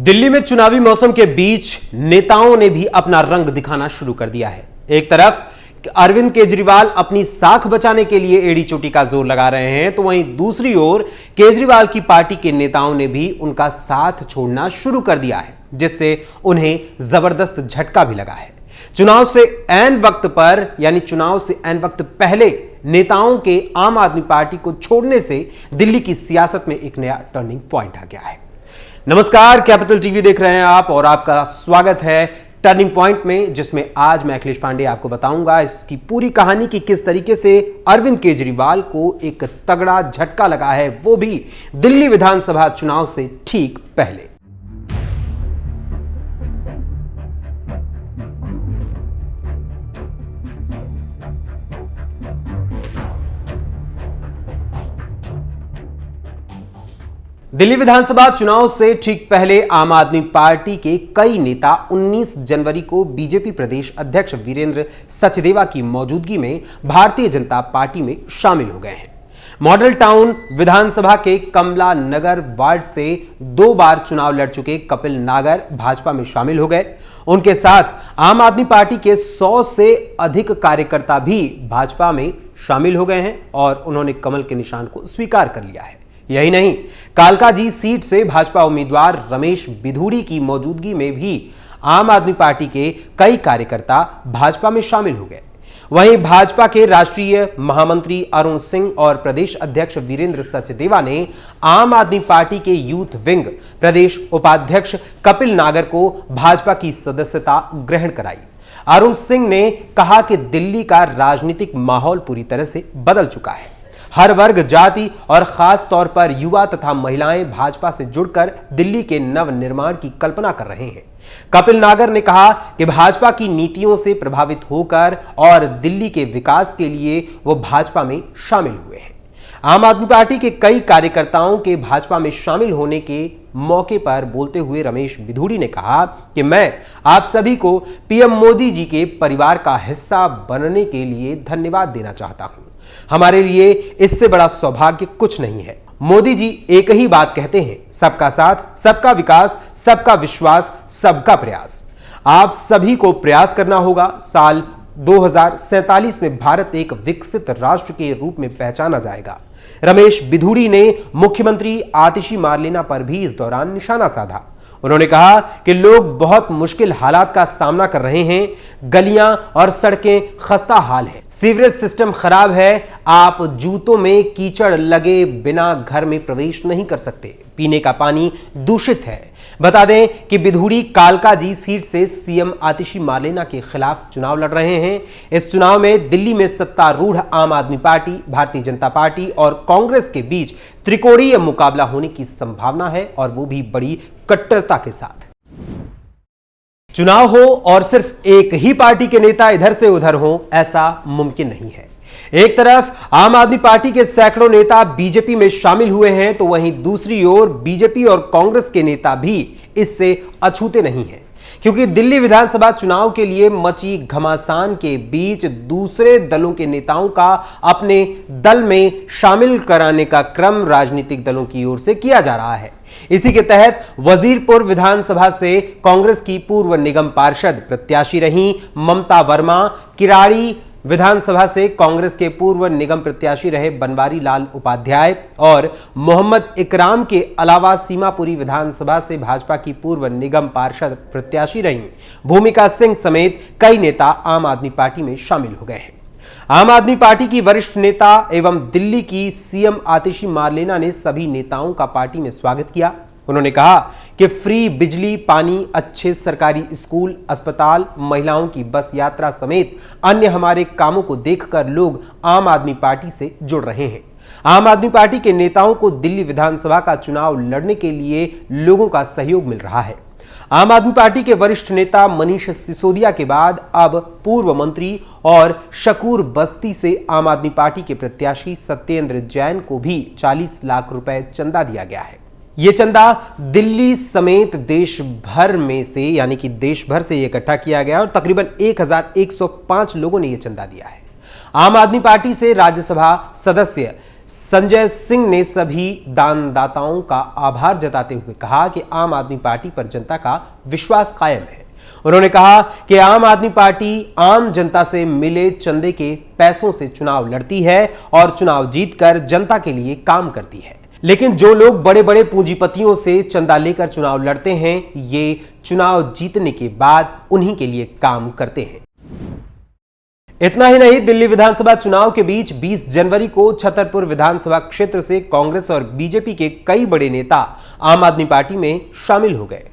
दिल्ली में चुनावी मौसम के बीच नेताओं ने भी अपना रंग दिखाना शुरू कर दिया है। एक तरफ अरविंद केजरीवाल अपनी साख बचाने के लिए एड़ी चोटी का जोर लगा रहे हैं, तो वहीं दूसरी ओर केजरीवाल की पार्टी के नेताओं ने भी उनका साथ छोड़ना शुरू कर दिया है, जिससे उन्हें जबरदस्त झटका भी लगा है। चुनाव से ऐन वक्त पर यानी चुनाव से ऐन वक्त पहले नेताओं के आम आदमी पार्टी को छोड़ने से दिल्ली की सियासत में एक नया टर्निंग पॉइंट आ गया है। नमस्कार, कैपिटल टीवी देख रहे हैं आप और आपका स्वागत है टर्निंग पॉइंट में, जिसमें आज मैं अखिलेश पांडे आपको बताऊंगा इसकी पूरी कहानी कि किस तरीके से अरविंद केजरीवाल को एक तगड़ा झटका लगा है, वो भी दिल्ली विधानसभा चुनाव से ठीक पहले। दिल्ली विधानसभा चुनाव से ठीक पहले आम आदमी पार्टी के कई नेता 19 जनवरी को बीजेपी प्रदेश अध्यक्ष वीरेंद्र सचदेवा की मौजूदगी में भारतीय जनता पार्टी में शामिल हो गए हैं। मॉडल टाउन विधानसभा के कमला नगर वार्ड से 2 बार चुनाव लड़ चुके कपिल नागर भाजपा में शामिल हो गए। उनके साथ आम आदमी पार्टी के 100 से अधिक कार्यकर्ता भी भाजपा में शामिल हो गए हैं और उन्होंने कमल के निशान को स्वीकार कर लिया है। यही नहीं, कालकाजी सीट से भाजपा उम्मीदवार रमेश बिधूड़ी की मौजूदगी में भी आम आदमी पार्टी के कई कार्यकर्ता भाजपा में शामिल हो गए। वहीं भाजपा के राष्ट्रीय महामंत्री अरुण सिंह और प्रदेश अध्यक्ष वीरेंद्र सचदेवा ने आम आदमी पार्टी के यूथ विंग प्रदेश उपाध्यक्ष कपिल नागर को भाजपा की सदस्यता ग्रहण कराई। अरुण सिंह ने कहा कि दिल्ली का राजनीतिक माहौल पूरी तरह से बदल चुका है। हर वर्ग, जाति और खास तौर पर युवा तथा महिलाएं भाजपा से जुड़कर दिल्ली के नव निर्माण की कल्पना कर रहे हैं। कपिल नागर ने कहा कि भाजपा की नीतियों से प्रभावित होकर और दिल्ली के विकास के लिए वो भाजपा में शामिल हुए हैं। आम आदमी पार्टी के कई कार्यकर्ताओं के भाजपा में शामिल होने के मौके पर बोलते हुए रमेश बिधूड़ी ने कहा कि मैं आप सभी को पीएम मोदी जी के परिवार का हिस्सा बनने के लिए धन्यवाद देना चाहता हूं। हमारे लिए इससे बड़ा सौभाग्य कुछ नहीं है। मोदी जी एक ही बात कहते हैं, सबका साथ, सबका विकास, सबका विश्वास, सबका प्रयास। आप सभी को प्रयास करना होगा। साल 2047 में भारत एक विकसित राष्ट्र के रूप में पहचाना जाएगा। रमेश बिधूड़ी ने मुख्यमंत्री आतिशी मार्लेना पर भी इस दौरान निशाना साधा। उन्होंने कहा कि लोग बहुत मुश्किल हालात का सामना कर रहे हैं। गलियां और सड़कें खस्ता हाल है, सीवरेज सिस्टम खराब है, आप जूतों में कीचड़ लगे बिना घर में प्रवेश नहीं कर सकते, पीने का पानी दूषित है। बता दें कि बिधूड़ी कालकाजी सीट से सीएम आतिशी मार्लेना के खिलाफ चुनाव लड़ रहे हैं। इस चुनाव में दिल्ली में सत्तारूढ़ आम आदमी पार्टी, भारतीय जनता पार्टी और कांग्रेस के बीच त्रिकोणीय मुकाबला होने की संभावना है और वो भी बड़ी कट्टरता के साथ। चुनाव हो और सिर्फ एक ही पार्टी के नेता इधर से उधर हो, ऐसा मुमकिन नहीं है। एक तरफ आम आदमी पार्टी के सैकड़ों नेता बीजेपी में शामिल हुए हैं, तो वहीं दूसरी ओर बीजेपी और कांग्रेस के नेता भी इससे अछूते नहीं हैं, क्योंकि दिल्ली विधानसभा चुनाव के लिए मची घमासान के बीच दूसरे दलों के नेताओं का अपने दल में शामिल कराने का क्रम राजनीतिक दलों की ओर से किया जा रहा है। इसी के तहत वजीरपुर विधानसभा से कांग्रेस की पूर्व निगम पार्षद प्रत्याशी रहीं ममता वर्मा, किराड़ी विधानसभा से कांग्रेस के पूर्व निगम प्रत्याशी रहे बनवारी लाल उपाध्याय और मोहम्मद इकराम के अलावा सीमापुरी विधानसभा से भाजपा की पूर्व निगम पार्षद प्रत्याशी रहीं भूमिका सिंह समेत कई नेता आम आदमी पार्टी में शामिल हो गए हैं। आम आदमी पार्टी की वरिष्ठ नेता एवं दिल्ली की सीएम आतिशी मार्लेना ने सभी नेताओं का पार्टी में स्वागत किया। उन्होंने कहा कि फ्री बिजली, पानी, अच्छे सरकारी स्कूल, अस्पताल, महिलाओं की बस यात्रा समेत अन्य हमारे कामों को देखकर लोग आम आदमी पार्टी से जुड़ रहे हैं। आम आदमी पार्टी के नेताओं को दिल्ली विधानसभा का चुनाव लड़ने के लिए लोगों का सहयोग मिल रहा है। आम आदमी पार्टी के वरिष्ठ नेता मनीष सिसोदिया के बाद अब पूर्व मंत्री और शकूर बस्ती से आम आदमी पार्टी के प्रत्याशी सत्येंद्र जैन को भी 40 लाख रुपए चंदा दिया गया है। ये चंदा दिल्ली समेत देश भर में से यानी कि देश भर से इकट्ठा किया गया और तकरीबन 1105 लोगों ने यह चंदा दिया है। आम आदमी पार्टी से राज्यसभा सदस्य संजय सिंह ने सभी दानदाताओं का आभार जताते हुए कहा कि आम आदमी पार्टी पर जनता का विश्वास कायम है। उन्होंने कहा कि आम आदमी पार्टी आम जनता से मिले चंदे के पैसों से चुनाव लड़ती है और चुनाव जीतकर जनता के लिए काम करती है, लेकिन जो लोग बड़े बड़े पूंजीपतियों से चंदा लेकर चुनाव लड़ते हैं, ये चुनाव जीतने के बाद उन्हीं के लिए काम करते हैं। इतना ही नहीं, दिल्ली विधानसभा चुनाव के बीच 20 जनवरी को छतरपुर विधानसभा क्षेत्र से कांग्रेस और बीजेपी के कई बड़े नेता आम आदमी पार्टी में शामिल हो गए।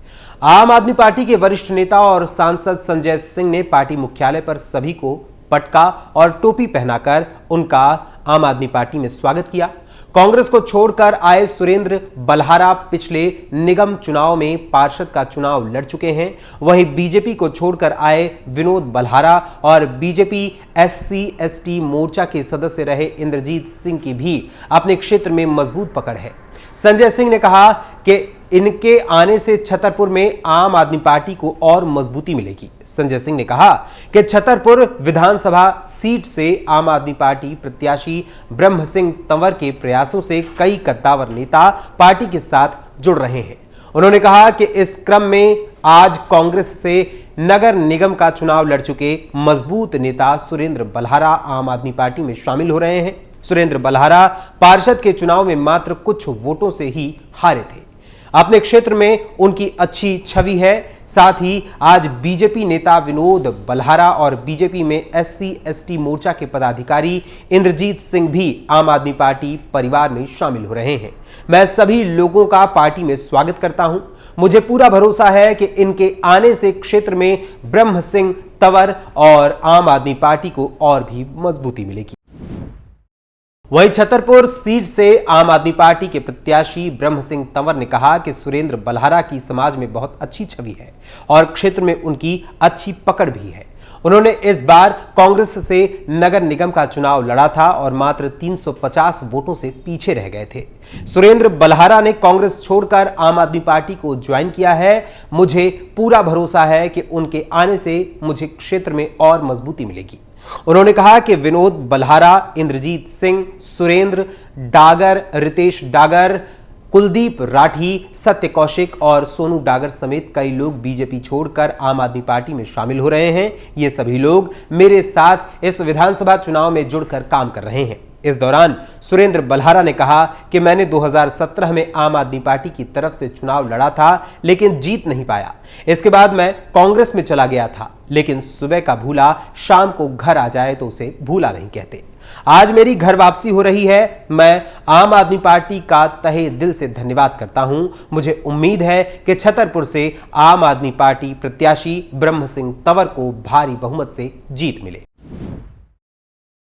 आम आदमी पार्टी के वरिष्ठ नेता और सांसद संजय सिंह ने पार्टी मुख्यालय पर सभी को पटका और टोपी पहनाकर उनका आम आदमी पार्टी में स्वागत किया। कांग्रेस को छोड़कर आए सुरेंद्र बलहारा पिछले निगम चुनाव में पार्षद का चुनाव लड़ चुके हैं। वहीं बीजेपी को छोड़कर आए विनोद बलहारा और बीजेपी SC/ST मोर्चा के सदस्य रहे इंद्रजीत सिंह की भी अपने क्षेत्र में मजबूत पकड़ है। संजय सिंह ने कहा कि इनके आने से छतरपुर में आम आदमी पार्टी को और मजबूती मिलेगी। संजय सिंह ने कहा कि छतरपुर विधानसभा सीट से आम आदमी पार्टी प्रत्याशी ब्रह्म सिंह तंवर के प्रयासों से कई कद्दावर नेता पार्टी के साथ जुड़ रहे हैं। उन्होंने कहा कि इस क्रम में आज कांग्रेस से नगर निगम का चुनाव लड़ चुके मजबूत नेता सुरेंद्र बलहारा आम आदमी पार्टी में शामिल हो रहे हैं। सुरेंद्र बलहारा पार्षद के चुनाव में मात्र कुछ वोटों से ही हारे थे। अपने क्षेत्र में उनकी अच्छी छवि है। साथ ही आज बीजेपी नेता विनोद बलहारा और बीजेपी में SC/ST मोर्चा के पदाधिकारी इंद्रजीत सिंह भी आम आदमी पार्टी परिवार में शामिल हो रहे हैं। मैं सभी लोगों का पार्टी में स्वागत करता हूं। मुझे पूरा भरोसा है कि इनके आने से क्षेत्र में ब्रह्म सिंह तंवर और आम आदमी पार्टी को और भी मजबूती मिलेगी। वहीं छतरपुर सीट से आम आदमी पार्टी के प्रत्याशी ब्रह्म सिंह तंवर ने कहा कि सुरेंद्र बलहारा की समाज में बहुत अच्छी छवि है और क्षेत्र में उनकी अच्छी पकड़ भी है। उन्होंने इस बार कांग्रेस से नगर निगम का चुनाव लड़ा था और मात्र 350 वोटों से पीछे रह गए थे। सुरेंद्र बलहारा ने कांग्रेस छोड़कर आम आदमी पार्टी को ज्वाइन किया है। मुझे पूरा भरोसा है कि उनके आने से मुझे क्षेत्र में और मजबूती मिलेगी। उन्होंने कहा कि विनोद बलहारा, इंद्रजीत सिंह, सुरेंद्र डागर, रितेश डागर, कुलदीप राठी, सत्य कौशिक और सोनू डागर समेत कई लोग बीजेपी छोड़कर आम आदमी पार्टी में शामिल हो रहे हैं। ये सभी लोग मेरे साथ इस विधानसभा चुनाव में जुड़कर काम कर रहे हैं। इस दौरान सुरेंद्र बलहारा ने कहा कि मैंने 2017 में आम आदमी पार्टी की तरफ से चुनाव लड़ा था, लेकिन जीत नहीं पाया। इसके बाद मैं कांग्रेस में चला गया था, लेकिन सुबह का भूला शाम को घर आ जाए तो उसे भूला नहीं कहते। आज मेरी घर वापसी हो रही है। मैं आम आदमी पार्टी का तहे दिल से धन्यवाद करता हूं। मुझे उम्मीद है कि छतरपुर से आम आदमी पार्टी प्रत्याशी ब्रह्म सिंह तंवर को भारी बहुमत से जीत मिले।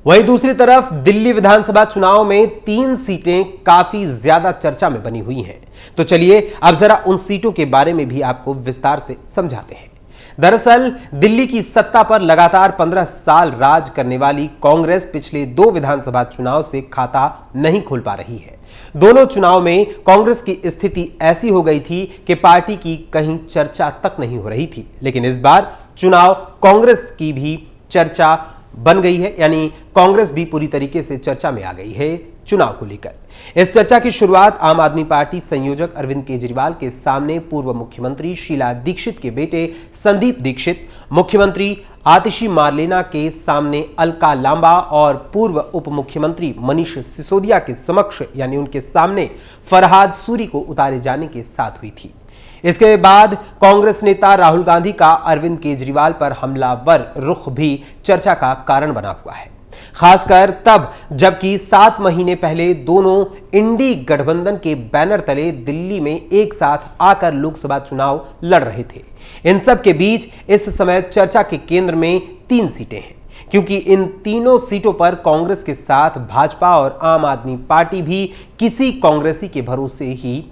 वहीं दूसरी तरफ दिल्ली विधानसभा चुनाव में 3 सीटें काफी ज्यादा चर्चा में बनी हुई हैं। तो चलिए अब जरा उन सीटों के बारे में भी आपको विस्तार से समझाते हैं। दरअसल दिल्ली की सत्ता पर लगातार 15 साल राज करने वाली कांग्रेस पिछले 2 विधानसभा चुनाव से खाता नहीं खोल पा रही है। दोनों चुनाव में कांग्रेस की स्थिति ऐसी हो गई थी कि पार्टी की कहीं चर्चा तक नहीं हो रही थी, लेकिन इस बार चुनाव कांग्रेस की भी चर्चा बन गई है, यानी कांग्रेस भी पूरी तरीके से चर्चा में आ गई है चुनाव को लेकर। इस चर्चा की शुरुआत आम आदमी पार्टी संयोजक अरविंद केजरीवाल के सामने पूर्व मुख्यमंत्री शीला दीक्षित के बेटे संदीप दीक्षित, मुख्यमंत्री आतिशी मार्लेना के सामने अलका लांबा और पूर्व उप मुख्यमंत्री मनीष सिसोदिया के समक्ष यानी उनके सामने फरहाद सूरी को उतारे जाने के साथ हुई थी। इसके बाद कांग्रेस नेता राहुल गांधी का अरविंद केजरीवाल पर हमलावर रुख भी चर्चा का कारण बना हुआ है, खासकर तब जबकि 7 महीने पहले दोनों इंडी गठबंधन के बैनर तले दिल्ली में एक साथ आकर लोकसभा चुनाव लड़ रहे थे। इन सब के बीच इस समय चर्चा के केंद्र में 3 सीटें हैं, क्योंकि इन तीनों सीटों पर कांग्रेस के साथ भाजपा और आम आदमी पार्टी भी किसी कांग्रेसी के भरोसे ही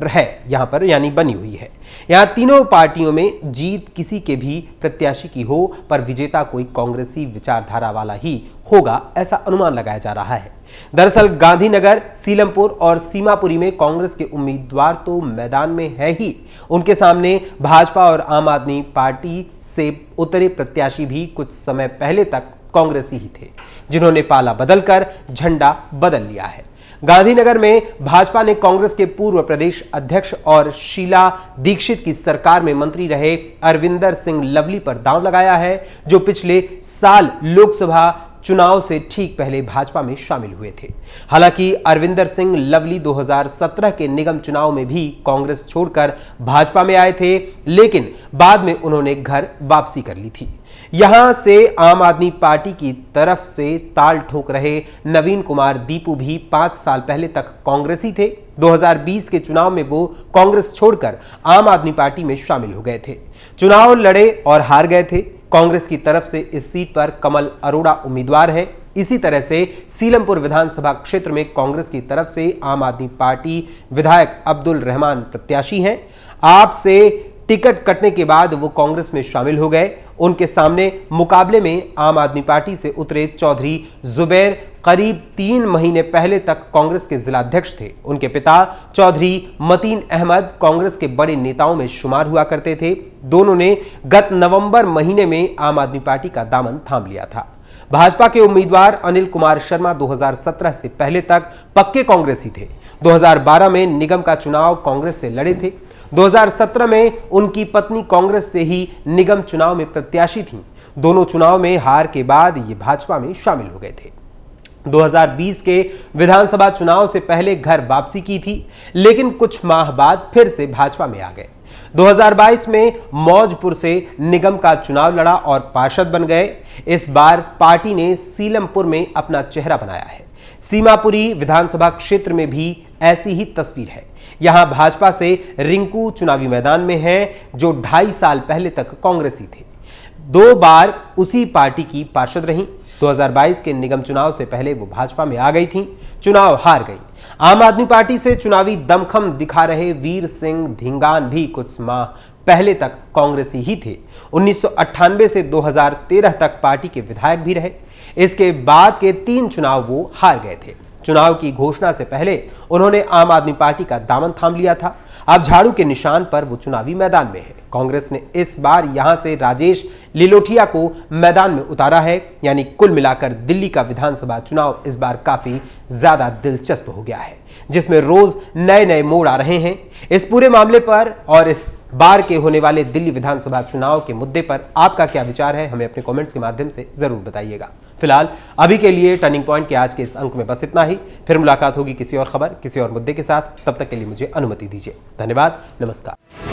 है यहां पर यानी बनी हुई है। यहां तीनों पार्टियों में जीत किसी के भी प्रत्याशी की हो, पर विजेता कोई कांग्रेसी विचारधारा वाला ही होगा, ऐसा अनुमान लगाया जा रहा है। दरअसल गांधीनगर, सीलमपुर और सीमापुरी में कांग्रेस के उम्मीदवार तो मैदान में है ही, उनके सामने भाजपा और आम आदमी पार्टी से उतरे प्रत्याशी भी कुछ समय पहले तक कांग्रेसी ही थे, जिन्होंने पाला बदलकर झंडा बदल लिया है। गांधीनगर में भाजपा ने कांग्रेस के पूर्व प्रदेश अध्यक्ष और शीला दीक्षित की सरकार में मंत्री रहे अरविंदर सिंह लवली पर दांव लगाया है, जो पिछले साल लोकसभा चुनाव से ठीक पहले भाजपा में शामिल हुए थे। हालांकि अरविंदर सिंह लवली 2017 के निगम चुनाव में भी कांग्रेस छोड़कर भाजपा में आए थे, लेकिन बाद में उन्होंने घर वापसी कर ली थी। यहां से आम आदमी पार्टी की तरफ से ताल ठोक रहे नवीन कुमार दीपू भी 5 साल पहले तक कांग्रेसी थे। 2020 के चुनाव में वो कांग्रेस छोड़कर आम आदमी पार्टी में शामिल हो गए थे। चुनाव लड़े और हार गए थे। कांग्रेस की तरफ से इस सीट पर कमल अरोड़ा उम्मीदवार है। इसी तरह से सीलमपुर विधानसभा क्षेत्र में कांग्रेस की तरफ से आम आदमी पार्टी विधायक अब्दुल रहमान प्रत्याशी हैं। आप से टिकट कटने के बाद वो कांग्रेस में शामिल हो गए। उनके सामने मुकाबले में आम आदमी पार्टी से उतरे चौधरी जुबैर करीब 3 महीने पहले तक कांग्रेस के जिलाध्यक्ष थे। उनके पिता चौधरी मतीन अहमद कांग्रेस के बड़े नेताओं में शुमार हुआ करते थे। दोनों ने गत नवंबर महीने में आम आदमी पार्टी का दामन थाम लिया था। भाजपा के उम्मीदवार अनिल कुमार शर्मा 2017 से पहले तक पक्के कांग्रेसी थे। 2012 में निगम का चुनाव कांग्रेस से लड़े थे। 2017 में उनकी पत्नी कांग्रेस से ही निगम चुनाव में प्रत्याशी थीं। दोनों चुनाव में हार के बाद ये भाजपा में शामिल हो गए थे। 2020 के विधानसभा चुनाव से पहले घर वापसी की थी, लेकिन कुछ माह बाद फिर से भाजपा में आ गए। 2022 में मौजपुर से निगम का चुनाव लड़ा और पार्षद बन गए। इस बार पार्टी ने सीलमपुर में अपना चेहरा बनाया है। सीमापुरी विधानसभा क्षेत्र में भी ऐसी ही तस्वीर है। यहां भाजपा से रिंकू चुनावी मैदान में हैं, जो 2.5 साल पहले तक कांग्रेसी थे। 2 बार उसी पार्टी की पार्षद रहीं। 2022 के निगम चुनाव से पहले वो भाजपा में आ गई थीं, चुनाव हार गई। आम आदमी पार्टी से चुनावी दमखम दिखा रहे वीर सिंह धिंगान भी कुछ माह पहले तक कांग्रेसी ही थे। 1998 से 2013 तक पार्टी के विधायक भी रहे। इसके बाद के 3 चुनाव वो हार गए थे। चुनाव की घोषणा से पहले उन्होंने आम आदमी पार्टी का दामन थाम लिया था। अब झाड़ू के निशान पर वो चुनावी मैदान में है। कांग्रेस ने इस बार यहां से राजेश लिलोठिया को मैदान में उतारा है। यानी कुल मिलाकर दिल्ली का विधानसभा चुनाव इस बार काफी ज्यादा दिलचस्प हो गया है, जिसमें रोज नए नए मोड़ आ रहे हैं। इस पूरे मामले पर और इस बार के होने वाले दिल्ली विधानसभा चुनाव के मुद्दे पर आपका क्या विचार है, हमें अपने कमेंट्स के माध्यम से जरूर बताइएगा। फिलहाल अभी के लिए टर्निंग पॉइंट के आज के इस अंक में बस इतना ही। फिर मुलाकात होगी किसी और खबर, किसी और मुद्दे के साथ। तब तक के लिए मुझे अनुमति दीजिए। धन्यवाद, नमस्कार।